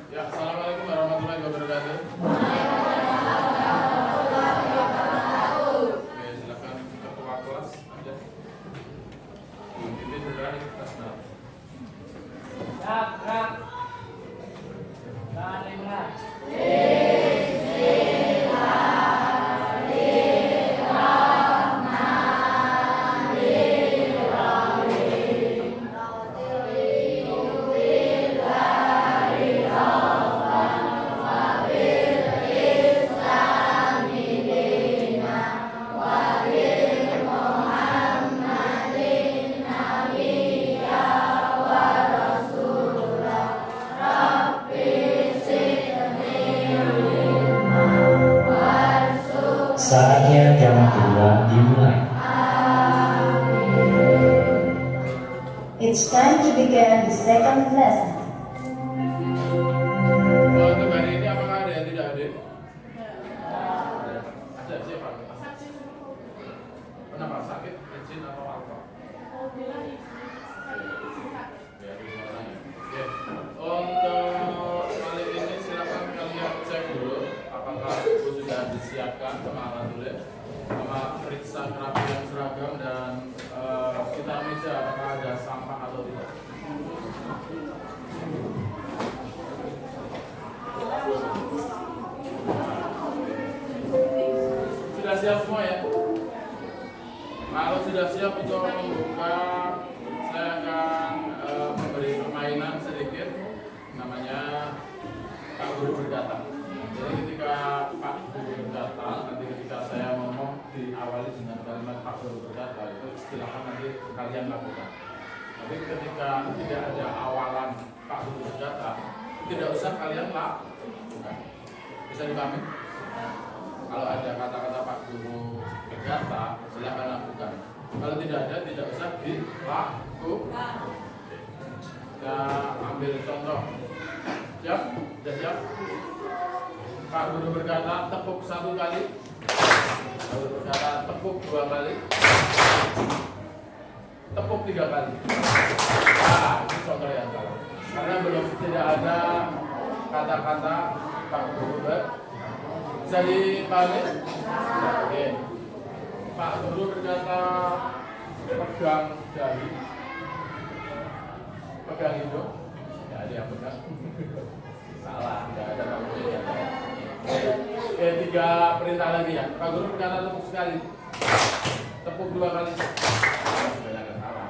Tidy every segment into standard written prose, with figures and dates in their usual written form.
Ya, assalamualaikum warahmatullahi wabarakatuh. Oke, silakan ketua kelas aja. Ini sudah di kelas berapa? Gerak. Saatnya jam 2 dimulai. It's time to begin the second lesson. Untuk hari ini apakah ada yang tidak hadir? Ada, siapa? Kenapa? Sakit, izin atau apa? Ya, dua orang ya. Oke. Untuk kali ini silakan kalian cek dulu apakah buku sudah disiapkan sama alat tulis, sama periksa kerapian seragam dan kita meja apakah ada sampah atau tidak. Sudah siap semua ya? Kalau sudah siap untuk membuka, saya akan memberi permainan sedikit, namanya Pak Guru berkata. Jadi ketika Pak Guru berkata, nanti ketika saya ngomong diawali dengan kalimat Pak Guru berkata, itu silakan nanti kalian lakukan. Tapi ketika tidak ada awalan Pak Guru berkata, tidak usah kalian lakukan. Bisa dipahami? Kalau ada kata-kata Pak Guru berkata, silakan lakukan. Kalau tidak ada, tidak usah dilakukan. Kita ambil contoh. Siap? Sudah siap? Pak Guru berkata, tepuk 1 kali. Pak Guru berkata, tepuk 2 kali. Tepuk 3 kali. Nah, ini contoh yang salah. Karena belum tidak ada kata-kata Pak Guru berkata. Bisa dipahami? Oke. Pak Guru berkata, pegang dahi, pegang hidung. Ya, ada yang benar. Salah, tidak ada Pak Guru yang salah. Oke, 3 perintah lagi ya. Pak Guru berkata tepuk sekali, tepuk 2 kali. Banyak yang salah.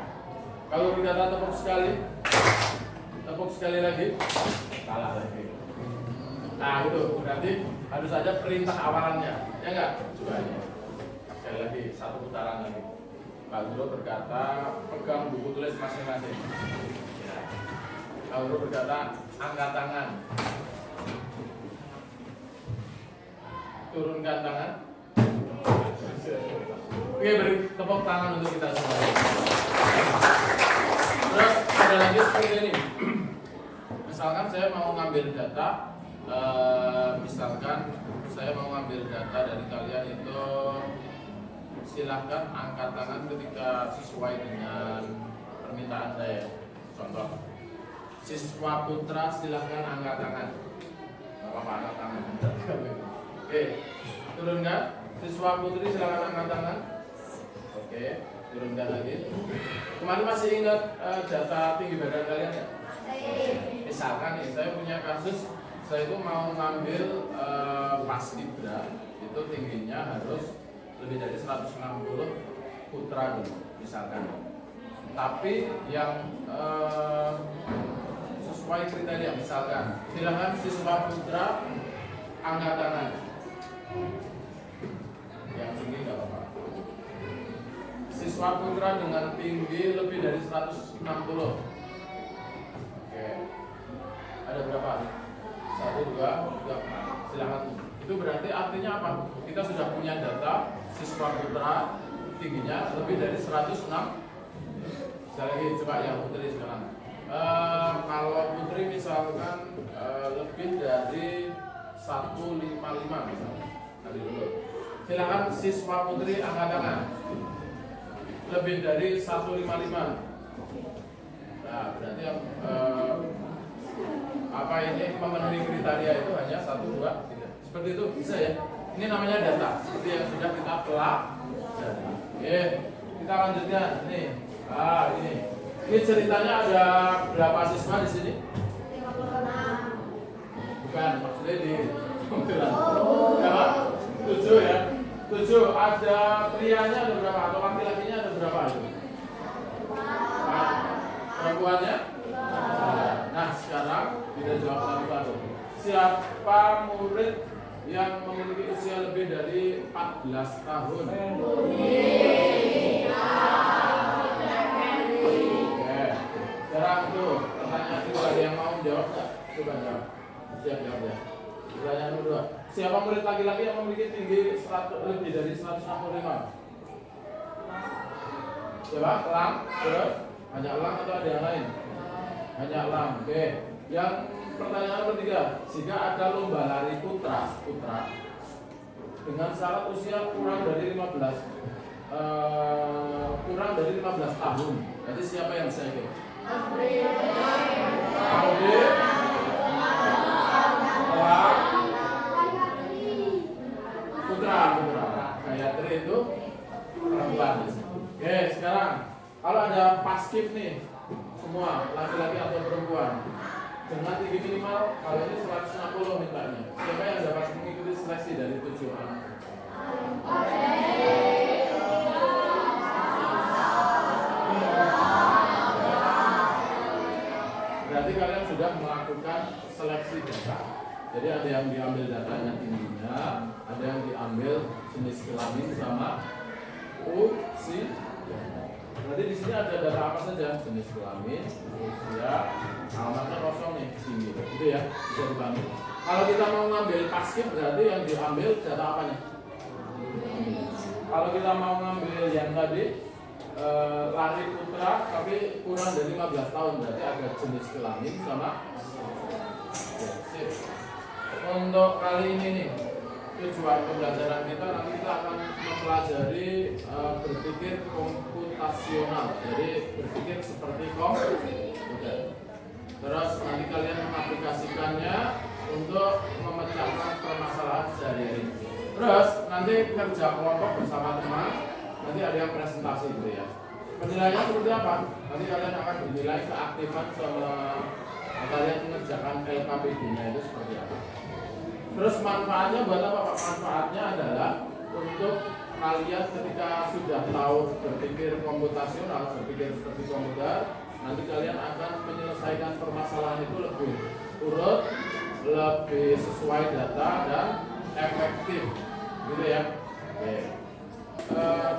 Kalau berkata tepuk sekali lagi, salah lagi. Nah itu berarti harus ada perintah awalannya, ya enggak? Coba ya. Sekali lagi, 1 putaran lagi. Pak Guru berkata, pegang buku tulis masing-masing. Ya. Pak Guru berkata, angkat tangan. Turunkan tangan. Oke, beri tepuk tangan untuk kita semua. Terus ada lagi seperti ini. Misalkan saya mau ngambil data. Misalkan saya mau ngambil data dari kalian itu, silahkan angkat tangan ketika sesuai dengan permintaan saya. Contoh, siswa putra silahkan angkat tangan. Gak apa-apa, angkat tangan. Oke, turunkan. Siswa putri silahkan angkat tangan. Oke, turunkan lagi. Kemarin masih ingat data tinggi badan kalian ya? Misalkan nih, saya punya kasus. Saya itu mau ngambil paskibra, itu tingginya harus lebih dari 160 putra dulu, misalkan. Tapi yang sesuai kriteria, misalkan, silakan siswa putra angkat tangan. Yang tinggi nggak apa-apa. Siswa putra dengan tinggi lebih dari 160. Oke, ada berapa? 1, 2, 3, 4. Silakan. Itu berarti artinya apa? Kita sudah punya data siswa putra tingginya lebih dari 106. Sekali lagi coba yang putri sekarang. Kalau putri misalkan lebih dari 155 misalnya. Tadi dulu. Silakan siswa putri angkat tangan. Lebih dari 155. Nah, berarti yang apa ini memenuhi kriteria itu hanya 1, 2, 3. Seperti itu bisa ya. Ini namanya data. Seperti yang sudah kita pelajari. Oke, kita lanjutkan. Nih, ini ceritanya ada berapa siswa di sini? Bukan, maksudnya di kumpulan. Berapa? 7 ya. 7. Ada prianya ada berapa? Atau laki-lakinya ada berapa? Perempuannya? Nah, sekarang kita jawab satu-satu. Siapa murid yang memiliki usia lebih dari 14 tahun? Oke. Sekarang tuh, pertanyaan itu ada yang mau jawab nggak? Coba jawab. Siap jawab ya. Pertanyaan kedua. Siapa murid laki-laki yang memiliki tinggi lebih dari 165? Siapa? Elang? Terus? Hanya elang atau ada yang lain? Hanya elang. Oke. Yang pertanyaan ketiga, jika ada lomba lari putra dengan syarat usia kurang dari 15 tahun, jadi siapa yang saya kira? Putra. Gayatri itu perempuan. Oke, sekarang kalau ada paskib nih, semua laki-laki atau perempuan dengan tinggi minimal kalau ini 160 mintanya. Siapa yang dapat mengikuti seleksi dari 7 anak? Berarti kalian sudah melakukan seleksi data. Jadi ada yang diambil datanya tingginya, ada yang diambil jenis kelamin sama usia. Berarti di sini ada data apa saja? Jenis kelamin, usia, alamatnya kosong nih, tinggi. Gitu ya, bisa dibantu. Kalau kita mau ngambil paskib berarti yang diambil data apa nih? Kalau kita mau ngambil yang tadi lari putra tapi kurang dari 15 tahun berarti ada jenis kelamin sama. Oke, sip. Untuk kali ini nih tujuan pembelajaran kita nanti kita akan mempelajari berpikir komputasional. Jadi berpikir seperti komputer. Terus nanti kalian mengaplikasikannya untuk memecahkan permasalahan sehari-hari. Terus nanti kerja kelompok bersama teman. Nanti ada yang presentasi gitu ya. Penilaiannya seperti apa? Nanti kalian akan dinilai keaktifan sama kalian mengerjakan LKPD-nya itu seperti apa. Terus manfaatnya buat apa Pak? Manfaatnya adalah untuk kalian ketika sudah tahu berpikir komputasional, berpikir seperti komputer, nanti kalian akan menyelesaikan permasalahan itu lebih urut, lebih sesuai data dan efektif, gitu ya. Oke.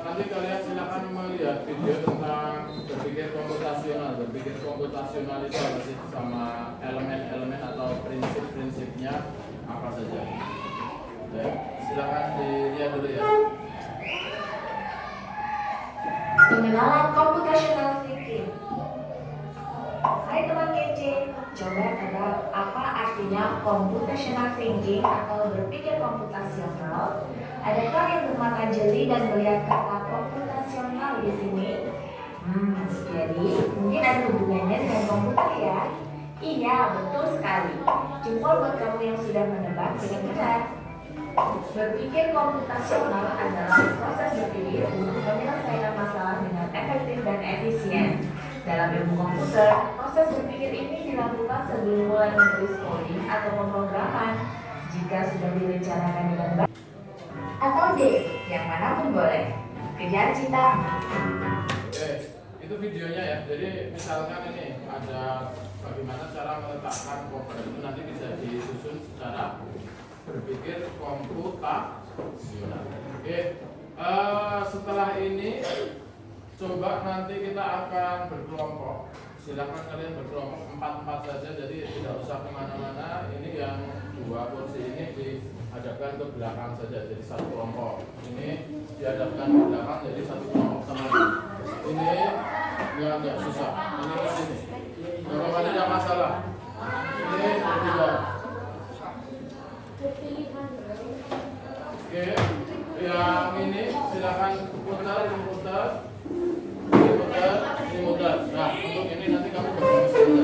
Nanti kalian silakan melihat video tentang berpikir komputasional. Berpikir komputasional itu apa sih? Sama elemen-elemen atau prinsip-prinsipnya apa saja. Oke. Silakan dilihat dulu ya. Pengenalan computational thinking. Hai teman kece, coba tebak apa artinya computational thinking atau berpikir komputasional? Adakah yang bermata jeli dan melihat kata komputasional di sini? Jadi mungkin ada hubungannya dengan komputer ya? Iya, betul sekali. Jempol buat kamu yang sudah menebak dengan benar. Berpikir komputasional adalah proses berpikir untuk menyelesaikan masalah dengan efektif dan efisien. Dalam ilmu komputer, proses berpikir ini dilakukan sebelum mulai menulis coding atau pemrograman. Jika sudah direncanakan dengan baik, atau D, yang manapun boleh. Kejar cita. Oke, itu videonya ya. Jadi misalkan ini ada bagaimana cara meletakkan cover itu nanti bisa disusun secara berpikir komputasional. Oke, setelah ini coba nanti kita akan berkelompok. Silakan kalian berkelompok 4-4 saja. Jadi tidak usah kemana-mana. Ini yang 2 kursi ini dihadapkan ke belakang saja. Jadi satu kelompok. Ini dihadapkan ke belakang jadi satu kelompok sama. Ini enggak susah. Ini ke sini. Kalau tidak masalah. Ini berbeda. Oke, yang ini silakan putar. Ini mudah. Nah, untuk ini nanti kamu bersama saja.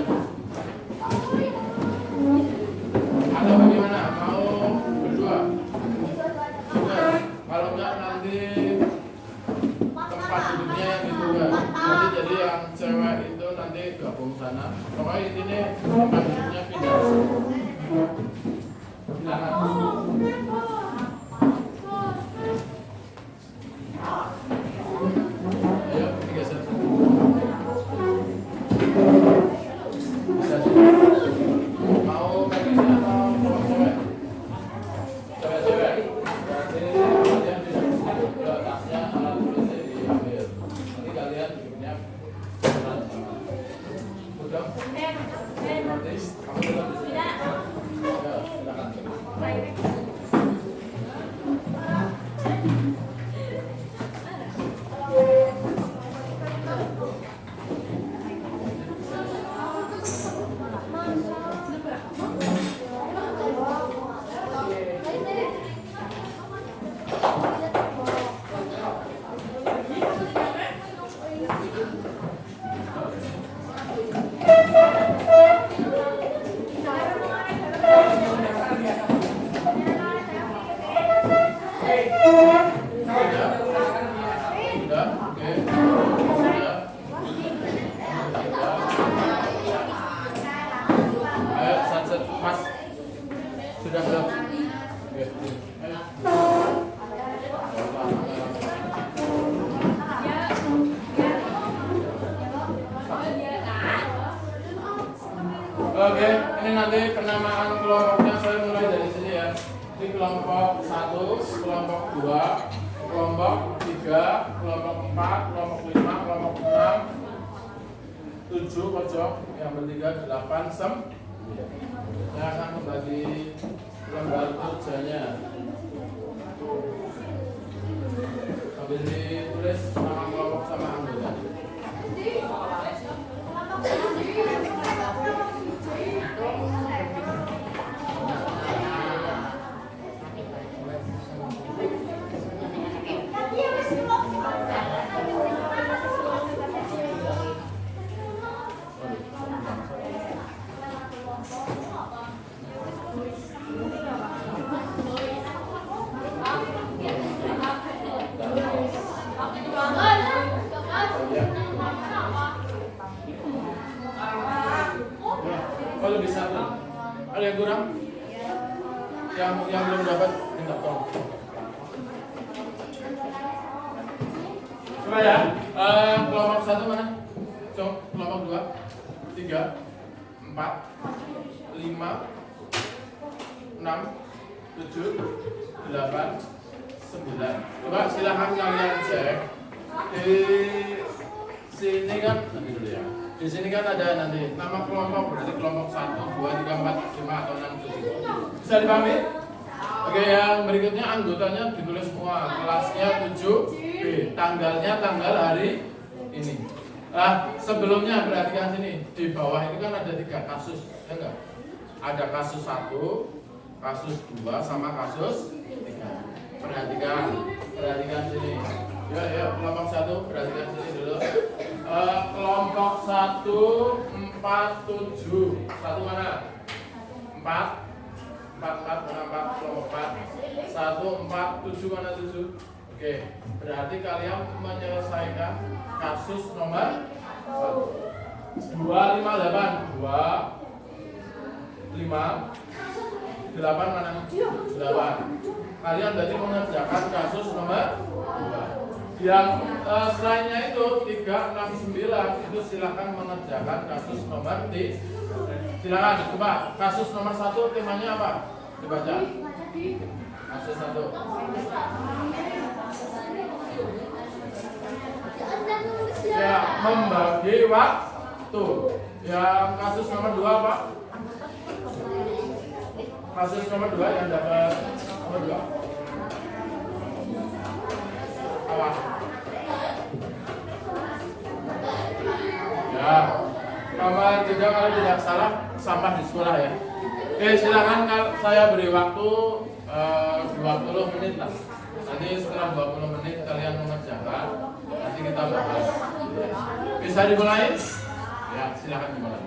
Sudah belum? Oke. Ayo. Oke, ini nanti penamaan kelompoknya saya mulai dari sini ya. Ini kelompok 1, kelompok 2, kelompok 3, kelompok 4, kelompok 5, kelompok 6, 7 pojok, yang bertiga 8, 9. Saya akan membagi lembar kerjanya. Sambil ditulis nama kelompok sama anggota. Kalau bisa tuh, ada yang kurang? Yang belum dapat minta tolong. Coba ya, kelompok 1 mana? Coba kelompok 2, 3, 4, 5, 6, 7, 8, 9. Coba silahkan kalian cek. Di sini kan nanti dulu ya. Di sini kan ada nanti nama kelompok, berarti kelompok 1, 2, 3, 4, 5 atau 6, 7. Bisa dipahami? Oke, yang berikutnya anggotanya ditulis semua. Kelasnya 7B, tanggalnya tanggal hari ini. Nah, sebelumnya perhatikan sini. Di bawah ini kan ada 3 kasus, ya enggak? Ada kasus 1, kasus 2 sama kasus 3. Perhatikan sini. Ya, kelompok 1 perhatikan sini dulu. Kelompok 1, 4, 7. 1 mana? 4, mana 4, kelompok 4. 1, 4, 7 mana 7? Oke, berarti kalian menyelesaikan kasus nomor 1. 2, 5, 8. 2, 5, 8 mana? 8. Kalian berarti mengerjakan kasus nomor 2. Yang selainnya itu 3, 6, 9 itu silakan mengerjakan kasus nomor 3. Silakan coba kasus nomor 1 temanya apa? Dibaca. Kasus 1. Ya, membagi waktu. Yang kasus nomor 2 apa? Kasus nomor 2 yang dapat nomor 2. Apa? Ya, nomor 3 kalau tidak salah sampah di sekolah ya. Oke, silakan saya beri waktu 20 menit lah. Nanti setelah 20 menit kalian mengerjakan, nanti kita bahas. Bisa dimulai? Ya, silakan dimulai.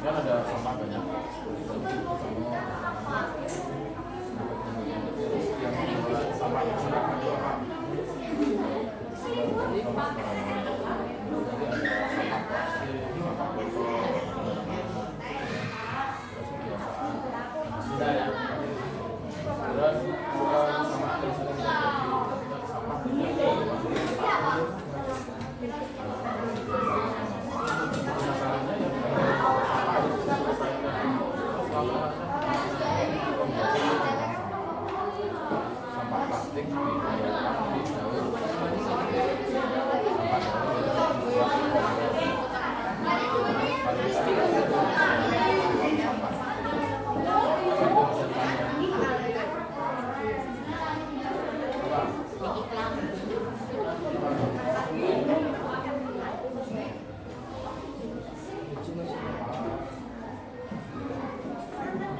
Kan ada sampah banyak.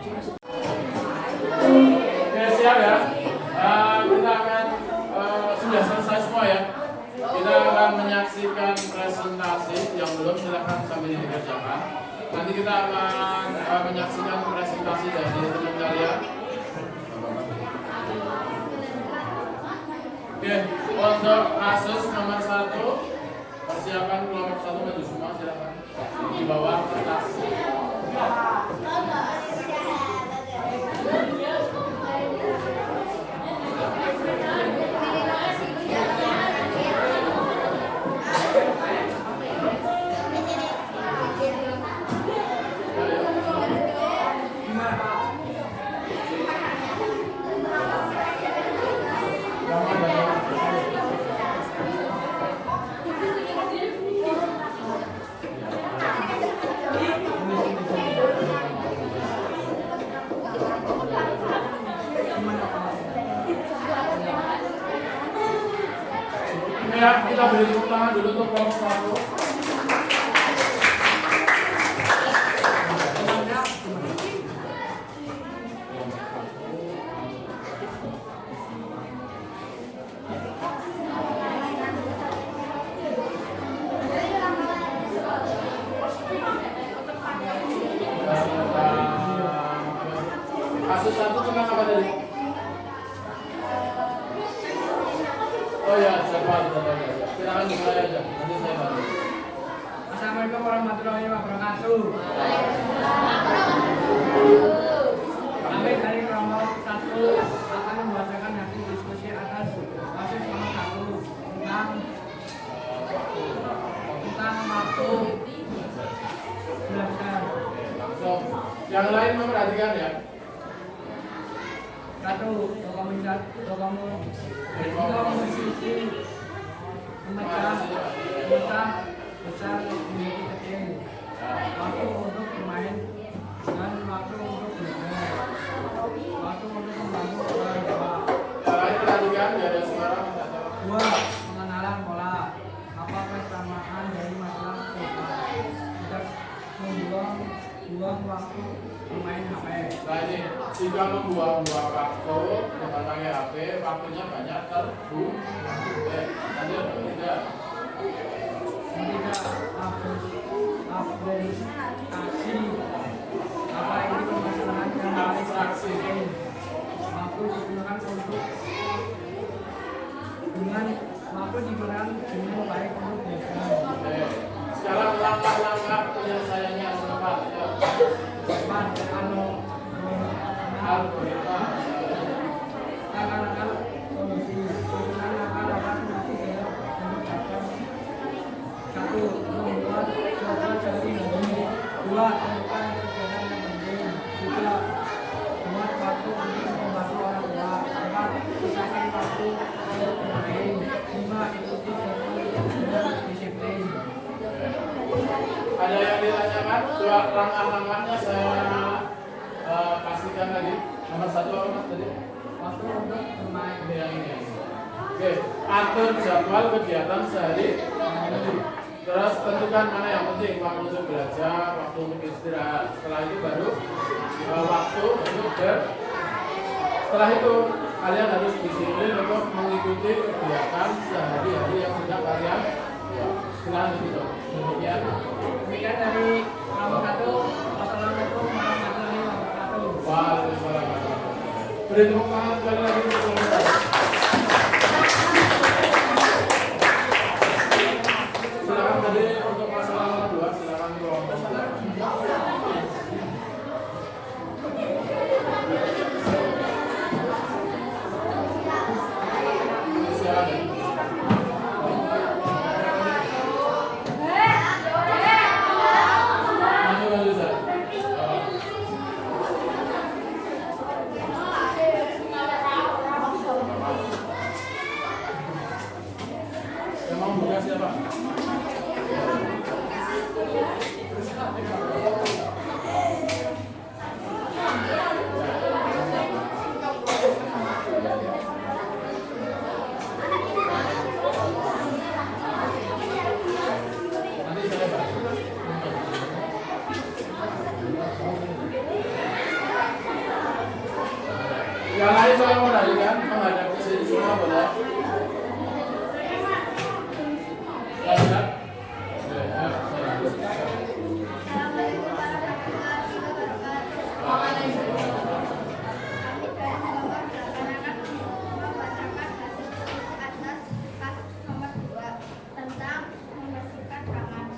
Oke, siap ya. Kita akan sudah selesai semua ya. Kita akan menyaksikan presentasi. Yang belum silahkan sambil dikerjakan. Nanti kita akan menyaksikan presentasi dari teman kalian. Oke, untuk kasus nomor 1, persiapan kelompok 1 maju semua, silakan di bawah kertas. Ya, kita beri tepuk tangan dulu untuk kelompok 1. Kasus 1 tentang apa tadi? Oh ya, siapa? Silakan dimulai aja. Nanti saya bantu. Assalamualaikum warahmatullahi wabarakatuh. Kami dari kelompok 1 akan membacakan hasil diskusi atas kasus nomor 1 tentang waktu belajar. Langsung. Yang lain memperhatikan ya. 1. Komposisi memecah besar menjadi kecil. Waktu untuk bermain dan waktu untuk belajar. Waktu untuk membantu orang tua. Yang lain perhatikan, ya ada suara. 2. Pengenalan pola. Apa kesamaan dari masalah kita? Tidak membuang waktu bermain HP. Nah ini, jika membuang-buang waktu dengan pakai HP, waktunya banyak terbuang. Nanti ada tidak? Tidak aplikasi. Apa ini permasalahan yang paling penting? Waktu digunakan dengan baik untuk belajar. Sekarang langkah-langkah penyelesaiannya tepat. Cepat Algoritma. akan solusi. Penggunaan akan dapat solusi dalam mengucapkan 1. Membuat suatu jari lagi. 2. Melakukan kegiatan yang penting. 3. Buat waktu untuk membantu orang tua. 4. Pisahkan waktu untuk bermain. 5. Ikuti jadwal dan disiplin. Ada yang ditanyakan? Dua langkah-langkahnya saya pastikan tadi. Nomor 1 apa mas tadi? Waktu untuk bermain. Ini yang ini. Oke, atur jadwal kegiatan sehari-hari. Terus tentukan mana yang penting, waktu untuk belajar, waktu untuk istirahat. Setelah itu baru waktu untuk setelah itu kalian harus disiplin untuk mengikuti kegiatan sehari-hari yang sudah kalian buat. Silahkan begitu. Demikian. Demikian dari kelompok 1. Wassalamualaikum warahmatullahi wabarakatuh. Waalaikumsalam. Beri tepuk tangan sekali lagi untuk kelompok 1. Silakan tadi untuk masalah nomor 2, silakan kelompok 2. Silakan. Maju Zak. Yang lain saya mau kan menghadap ke sini semua boleh. Lanjut. Oke, ya.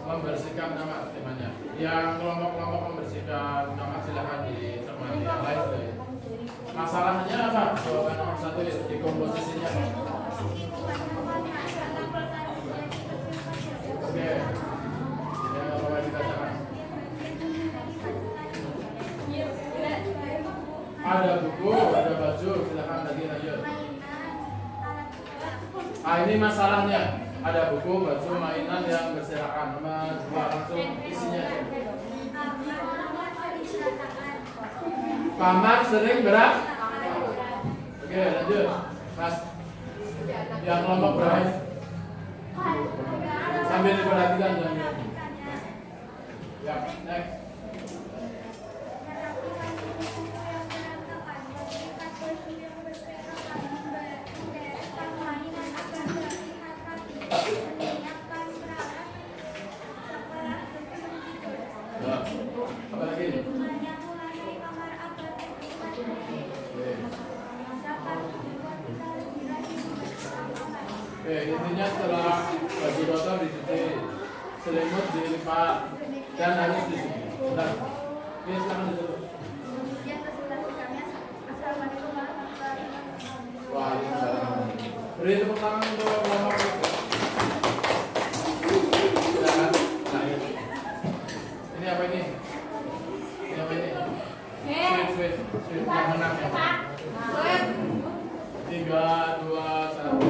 Membersihkan kamar temanya. Yang kelompok-kelompok membersihkan kamar silakan ditemani yang lain deh. Masalahnya apa? Jawaban nomor 1 di komposisinya. Oke. Ya, apa kita cakap? Ada buku, ada baju, silakan lagi lanjut. Ini masalahnya. Ada buku, baju, mainan yang berserakan. Nomor 2 langsung isinya. Kamar sering berak. Oke, lanjut. Mas, yang kelompok berapa? Sambil diperhatikan jangan. Ya, next. Apa lagi? Oke, intinya setelah baju kotor dicuci, selimut dilipat, dan harus dicuci. Bentar. Oke, silakan ditutup. Waalaikumsalam. Beri tepuk tangan untuk kelompok. Silakan. Nah, ini apa ini? Ini apa ini? Sweet. Yang menang ya. 3, 2, 1.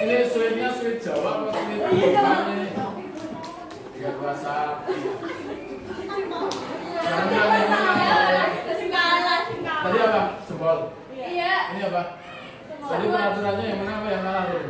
Ini sweetnya sweet Jawa atau sweet Bugis ini? 3, 2, 1. Tadi apa? Jempol. Iya. Ini apa? Tadi peraturannya yang menang apa yang kalah dulu?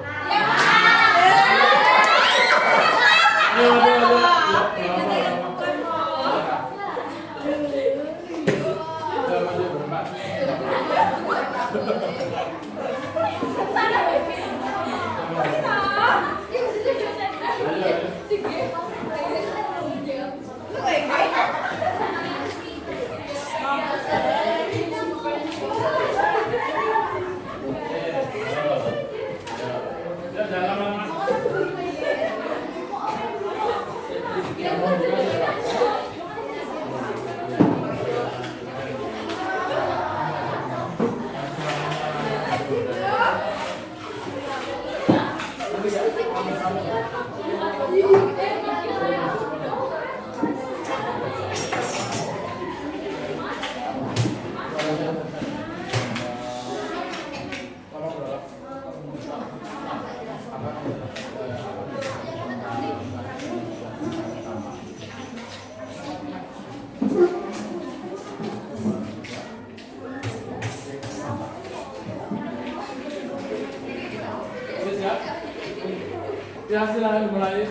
Ya, silakan mulai.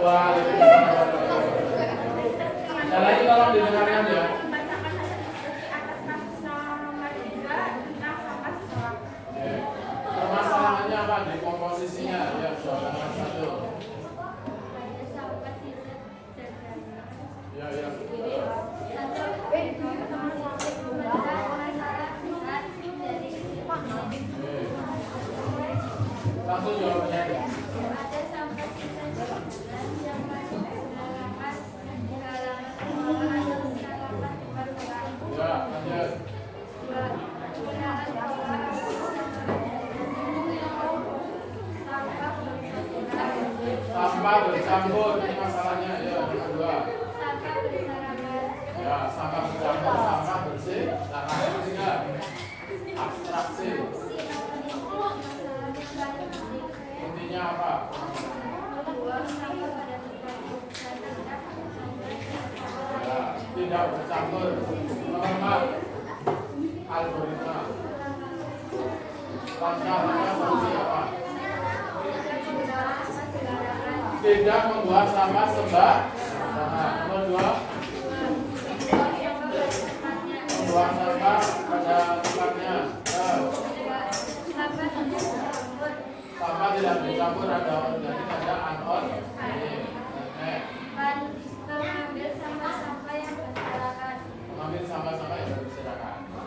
Waalaikumsalam. Yang lain tolong didengarkan ya. Permasalahannya apa di komposisinya? Ya, soal nomor 1. Ya. Langsung jawabannya ya. Ya, lanjut. Sampah bercampur, ini masalahnya ya, yang kedua. Ya, sampah bercampur, sampah bersih, dan yang ketiga abstraksi. Intinya apa? Ya, tidak bercampur. Nomor 4, algoritma. Langkah-langkah solusi apa? Tidak membuat sampah sembarangan. Nomor 2, buang sampah pada tempatnya. Sampah tidak dicampur, ada organik, ada anorganik. Mengambil sampah-sampah yang berserakan. Mengambil sampah-sampah yang berserakan. 5.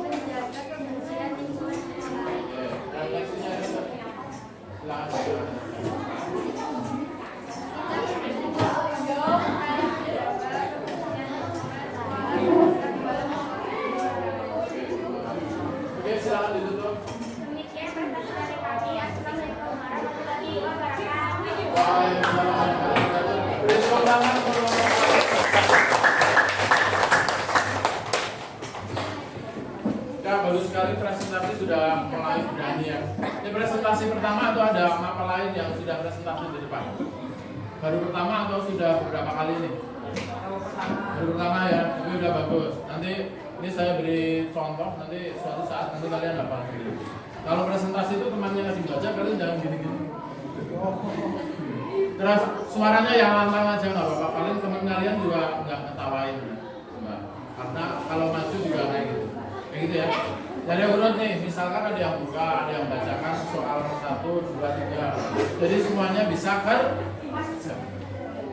Menjaga kebersihan lingkungan sekolah. Oke, refleksinya itu. Silakan. Oke, silakan ditutup. Demikian presentasi dari kami. Assalamualaikum warahmatullahi wabarakatuh. Waalaikumsalam warahmatullahi wabarakatuh. Beri tepuk tangan untuk ya, baru sekali presentasi sudah mulai berani ya. Ini presentasi pertama atau ada mapel lain yang sudah presentasi di depan? Baru pertama atau sudah beberapa kali ini? Baru pertama ya, ini udah bagus. Nanti ini saya beri contoh, nanti suatu saat nanti kalian hafal sendiri. Kalau presentasi itu temannya ngasih baca, kalian jangan gini-gini. Terus suaranya yang lantang aja nggak apa-apa. Paling teman kalian juga nggak ngetawain, Mbak. Karena kalau maju juga kayak gitu. Kayak gitu ya. Dari urut nih, misalkan ada yang buka, ada yang bacakan soal 1, 2, 3. Jadi semuanya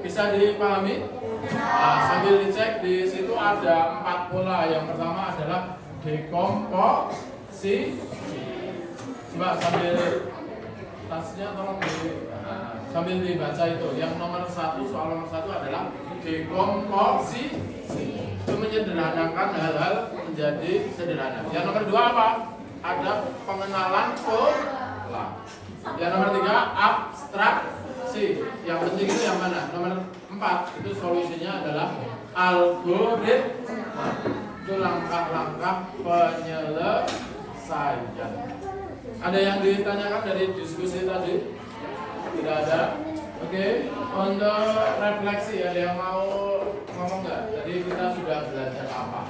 bisa dipahami. Nah, sambil dicek di situ ada 4 pola. Yang pertama adalah dekomposisi. Coba sambil tasnya tolong sambil dibaca itu. Yang nomor 1, soal nomor 1 adalah dekomposisi. Itu menyederhanakan hal-hal menjadi sederhana. Yang nomor 2 apa? Ada pengenalan pola. Yang nomor 3 abstraksi. Yang penting itu yang mana? Nomor 4 itu solusinya adalah algoritma. Itu langkah-langkah penyelesaian. Ada yang ditanyakan dari diskusi tadi? Tidak ada? Oke, untuk refleksi ada yang mau ngomong nggak? Tadi kita sudah belajar apa?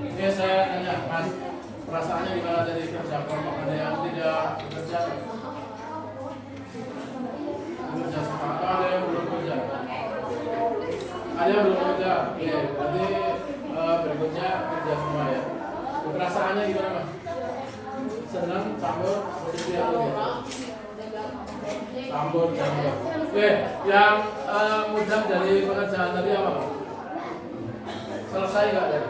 Ini saya tanya, Mas, perasaannya gimana dari kerja kelompok? Ada yang tidak bekerja? Bekerja sama atau ada yang belum bekerja? Ada yang belum bekerja? Oke, berarti berikutnya kerja semua ya. Perasaannya gimana, Mas? Senang, campur, positif atau gitu? Campur. Oke, yang mudah dari pekerjaan tadi apa? Selesai nggak tadi?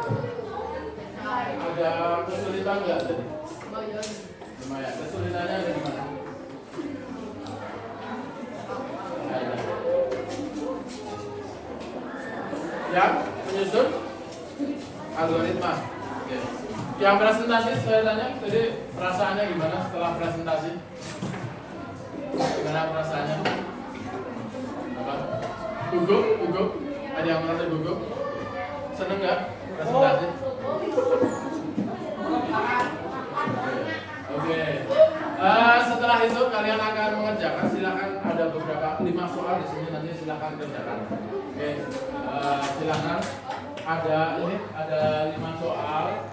Ada kesulitan nggak tadi? Lumayan. Kesulitannya ada di mana? Yang menyusun algoritma. Oke. Yang presentasi saya tanya tadi perasaannya gimana setelah presentasi? Gimana perasaannya? Apa? Gugup? Ada yang merasa gugup? Seneng nggak presentasi? Oke. Setelah itu kalian akan mengerjakan. Silakan ada beberapa 5 soal di sini nanti silakan kerjakan. Oke. Silakan ada 5 soal.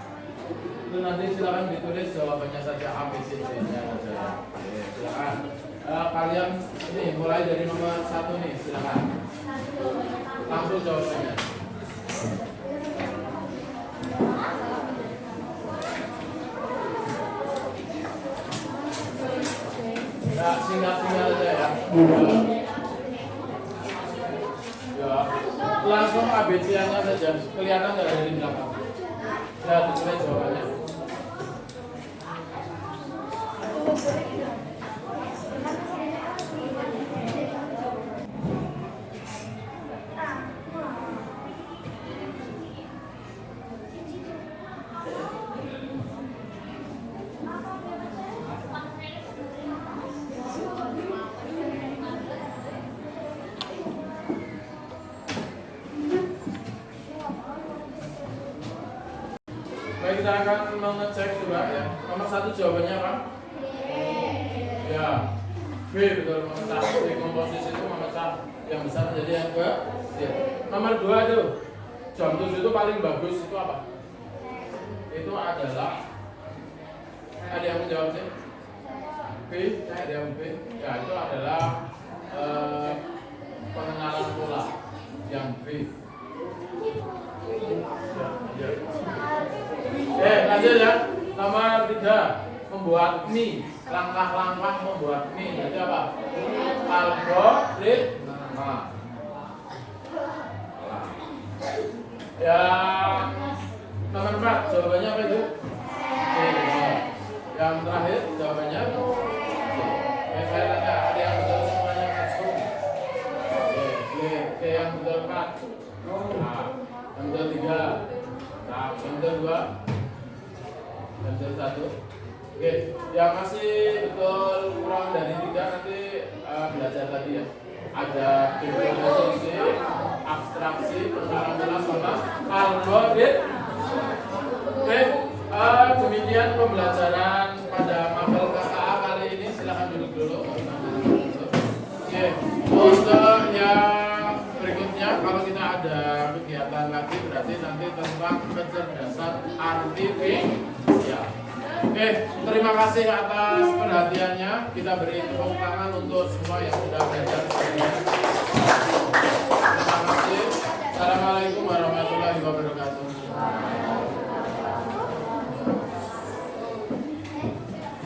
Itu nanti silakan ditulis jawabannya saja A, B, C, D-nya saja. Oke, silakan. Kalian ini mulai dari nomor 1 nih, silakan. Langsung jawabannya. Ya, singkat-singkat aja ya. Ya, langsung ABC-nya saja. Kelihatan nggak dari belakang? Ya, ditulis jawabannya. Baik, kita akan mengecek coba ya. Nomor 1 jawabannya apa? Ya, B betul, memecah. Dekomposisi itu memecah yang besar menjadi yang ke. Ya. Nomor 2 itu jam 7 itu paling bagus itu apa? Itu adalah, ada yang menjawab sih? B, ada yang B. Ya, itu adalah pengenalan pola yang brief. Ya. Oke, lanjut ya. Nomor 3, membuat mie. Langkah-langkah membuat mie. Jadi apa? Algoritma. Ya, nomor 4, jawabannya apa itu? Oke, yang terakhir jawabannya saya tanya, ada yang betul semuanya langsung. Oke, yang betul 4. Nah, yang betul 3. Nah, yang betul 2. Yang betul 1. Oke, yang masih betul kurang dari 3 nanti belajar tadi ya. Ada definisi, abstraksi, pengenalan sama algoritma. Oke, demikian pembelajaran pada mapel KKA kali ini. Silahkan duduk dulu. Oke, untuk yang berikutnya kalau kita ada kegiatan lagi berarti nanti tentang kecerdasan artifisial. Oke, terima kasih atas perhatiannya. Kita beri tepuk tangan untuk semua yang sudah belajar.